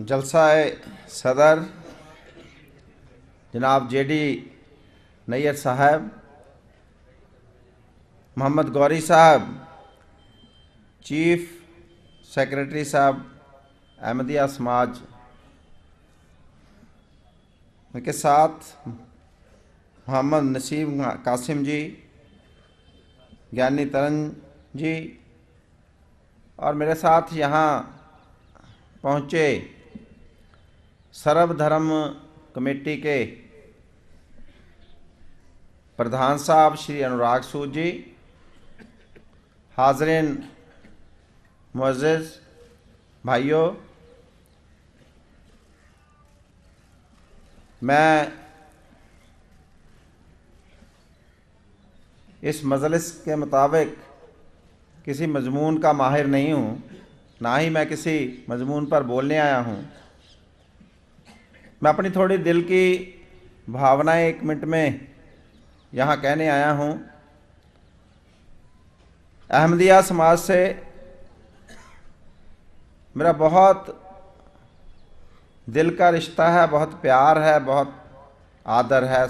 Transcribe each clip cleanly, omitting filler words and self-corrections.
जलसाए सदर जनाब जेडी नैयर साहब, मोहम्मद गौरी साहब, चीफ सेक्रेटरी साहब अहमदिया समाज के साथ मोहम्मद नसीम कासिम जी, ज्ञानी तरन जी और मेरे साथ यहाँ पहुँचे सर्वधर्म कमेटी के प्रधान साहब श्री अनुराग सूद जी, हाज़रीन मुअज़्ज़िज़ भाइयों, मैं इस मजलिस के मुताबिक किसी मजमून का माहिर नहीं हूँ, ना ही मैं किसी मजमून पर बोलने आया हूँ। मैं अपनी थोड़ी दिल की भावनाएं 1 मिनट में यहाँ कहने आया हूँ। अहमदिया समाज से मेरा बहुत दिल का रिश्ता है, बहुत प्यार है, बहुत आदर है,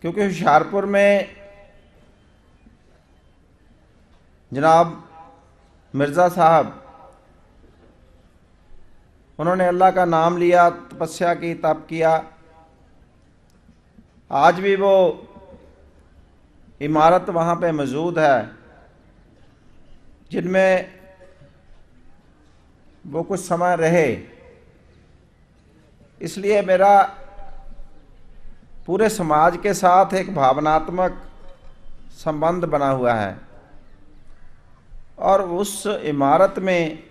क्योंकि होशियारपुर में जनाब मिर्ज़ा साहब, उन्होंने अल्लाह का नाम लिया, तपस्या की, तप किया। आज भी वो इमारत वहाँ पे मौजूद है जिनमें वो कुछ समय रहे। इसलिए मेरा पूरे समाज के साथ एक भावनात्मक संबंध बना हुआ है और उस इमारत में,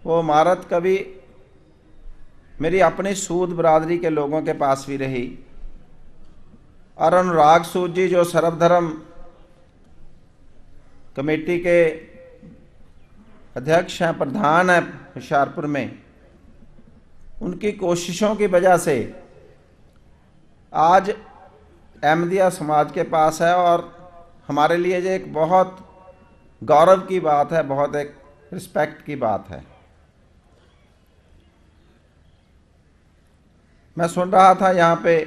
वो इमारत कभी मेरी अपनी सूद बरादरी के लोगों के पास भी रही और अनुराग सूद जी जो सर्वधर्म कमेटी के अध्यक्ष हैं, प्रधान हैं होशियारपुर में, उनकी कोशिशों की वजह से आज अहमदिया समाज के पास है और हमारे लिए ये एक बहुत गौरव की बात है, बहुत एक रिस्पेक्ट की बात है। मैं सुन रहा था यहाँ पे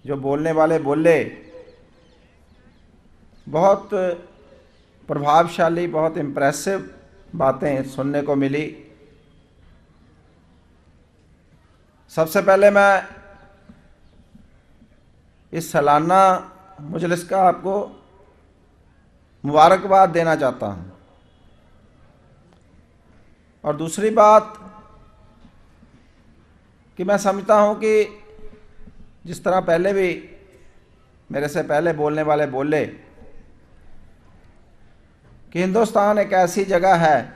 जो बोलने वाले बोले, बहुत प्रभावशाली, बहुत इम्प्रेसिव बातें सुनने को मिली। सबसे पहले मैं इस सालाना मजलिस का आपको मुबारकबाद देना चाहता हूँ और दूसरी बात कि मैं समझता हूँ कि जिस तरह पहले भी मेरे से पहले बोलने वाले बोले कि हिंदुस्तान एक ऐसी जगह है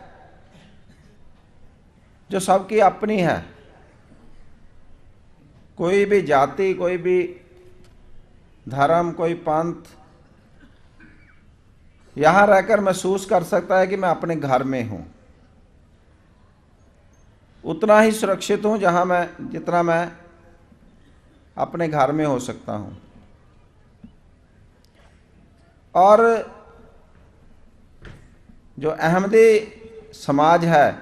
जो सबकी अपनी है। कोई भी जाति, कोई भी धर्म, कोई पंथ यहाँ रहकर महसूस कर सकता है कि मैं अपने घर में हूँ, उतना ही सुरक्षित हूँ जितना मैं अपने घर में हो सकता हूँ। और जो अहमदी समाज है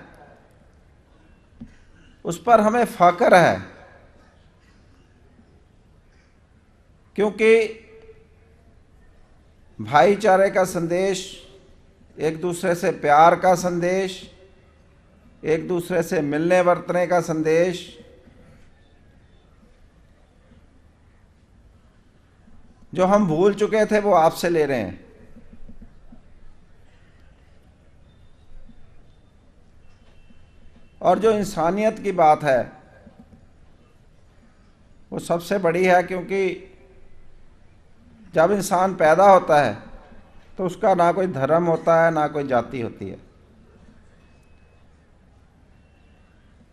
उस पर हमें फ़ख्र है, क्योंकि भाईचारे का संदेश, एक दूसरे से प्यार का संदेश, एक दूसरे से मिलने वर्तने का संदेश जो हम भूल चुके थे वो आपसे ले रहे हैं। और जो इंसानियत की बात है वो सबसे बड़ी है, क्योंकि जब इंसान पैदा होता है तो उसका ना कोई धर्म होता है, ना कोई जाति होती है।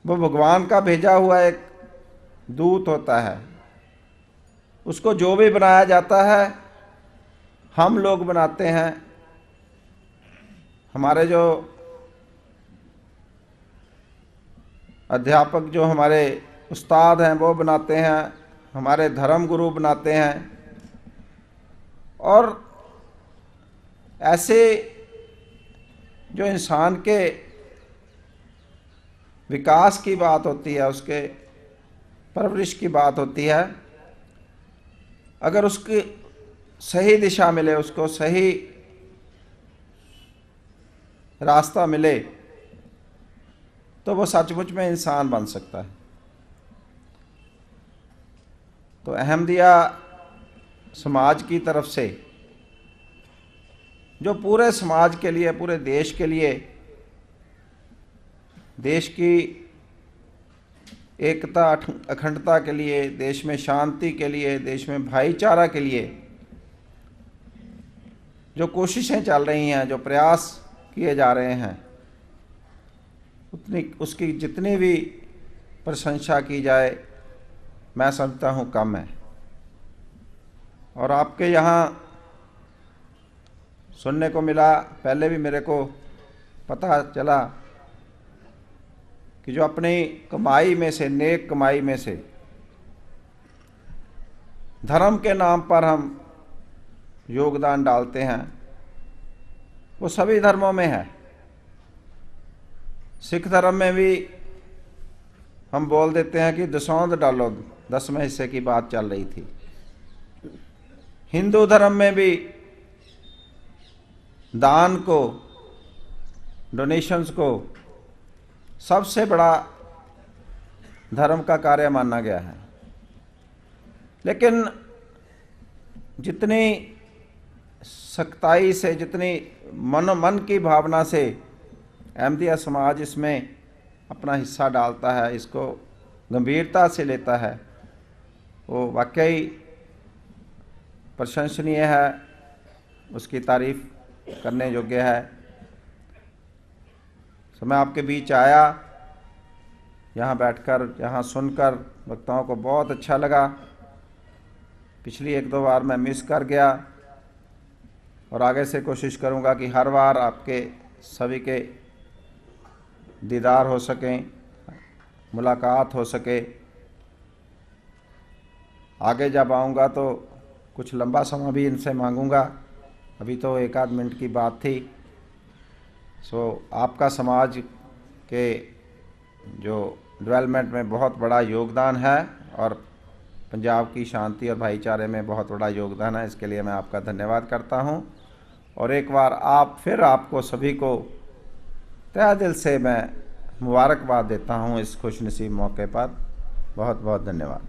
वो भगवान का भेजा हुआ एक दूत होता है। उसको जो भी बनाया जाता है हम लोग बनाते हैं। हमारे जो अध्यापक, जो हमारे उस्ताद हैं वो बनाते हैं, हमारे धर्म गुरु बनाते हैं। और ऐसे जो इंसान के विकास की बात होती है, उसके परवरिश की बात होती है, अगर उसकी सही दिशा मिले, उसको सही रास्ता मिले, तो वो सचमुच में इंसान बन सकता है। तो अहमदिया समाज की तरफ से जो पूरे समाज के लिए, पूरे देश के लिए, देश की एकता अखंडता के लिए, देश में शांति के लिए, देश में भाईचारा के लिए जो कोशिशें चल रही हैं, जो प्रयास किए जा रहे हैं, उसकी जितनी भी प्रशंसा की जाए मैं समझता हूँ कम है। और आपके यहाँ सुनने को मिला, पहले भी मेरे को पता चला कि जो अपनी कमाई में से, नेक कमाई में से धर्म के नाम पर हम योगदान डालते हैं, वो सभी धर्मों में है। सिख धर्म में भी हम बोल देते हैं कि दसौंध डालो, 10वें हिस्से की बात चल रही थी। हिंदू धर्म में भी दान को, डोनेशंस को सबसे बड़ा धर्म का कार्य माना गया है। लेकिन जितनी सख्ताई से, जितनी मन की भावना से अहमदिया समाज इसमें अपना हिस्सा डालता है, इसको गंभीरता से लेता है, वो वाकई प्रशंसनीय है, उसकी तारीफ करने योग्य है। तो मैं आपके बीच आया, यहाँ बैठकर, यहाँ सुनकर वक्ताओं को बहुत अच्छा लगा। पिछली 1-2 बार मैं मिस कर गया और आगे से कोशिश करूँगा कि हर बार आपके सभी के दीदार हो सकें, मुलाकात हो सके। आगे जब आऊँगा तो कुछ लंबा समय भी इनसे मांगूंगा, अभी तो 1-आध मिनट की बात थी। आपका समाज के जो डेवलपमेंट में बहुत बड़ा योगदान है और पंजाब की शांति और भाईचारे में बहुत बड़ा योगदान है, इसके लिए मैं आपका धन्यवाद करता हूं। और एक बार आपको सभी को तहे दिल से मैं मुबारकबाद देता हूं इस खुशनसीब मौके पर। बहुत बहुत धन्यवाद।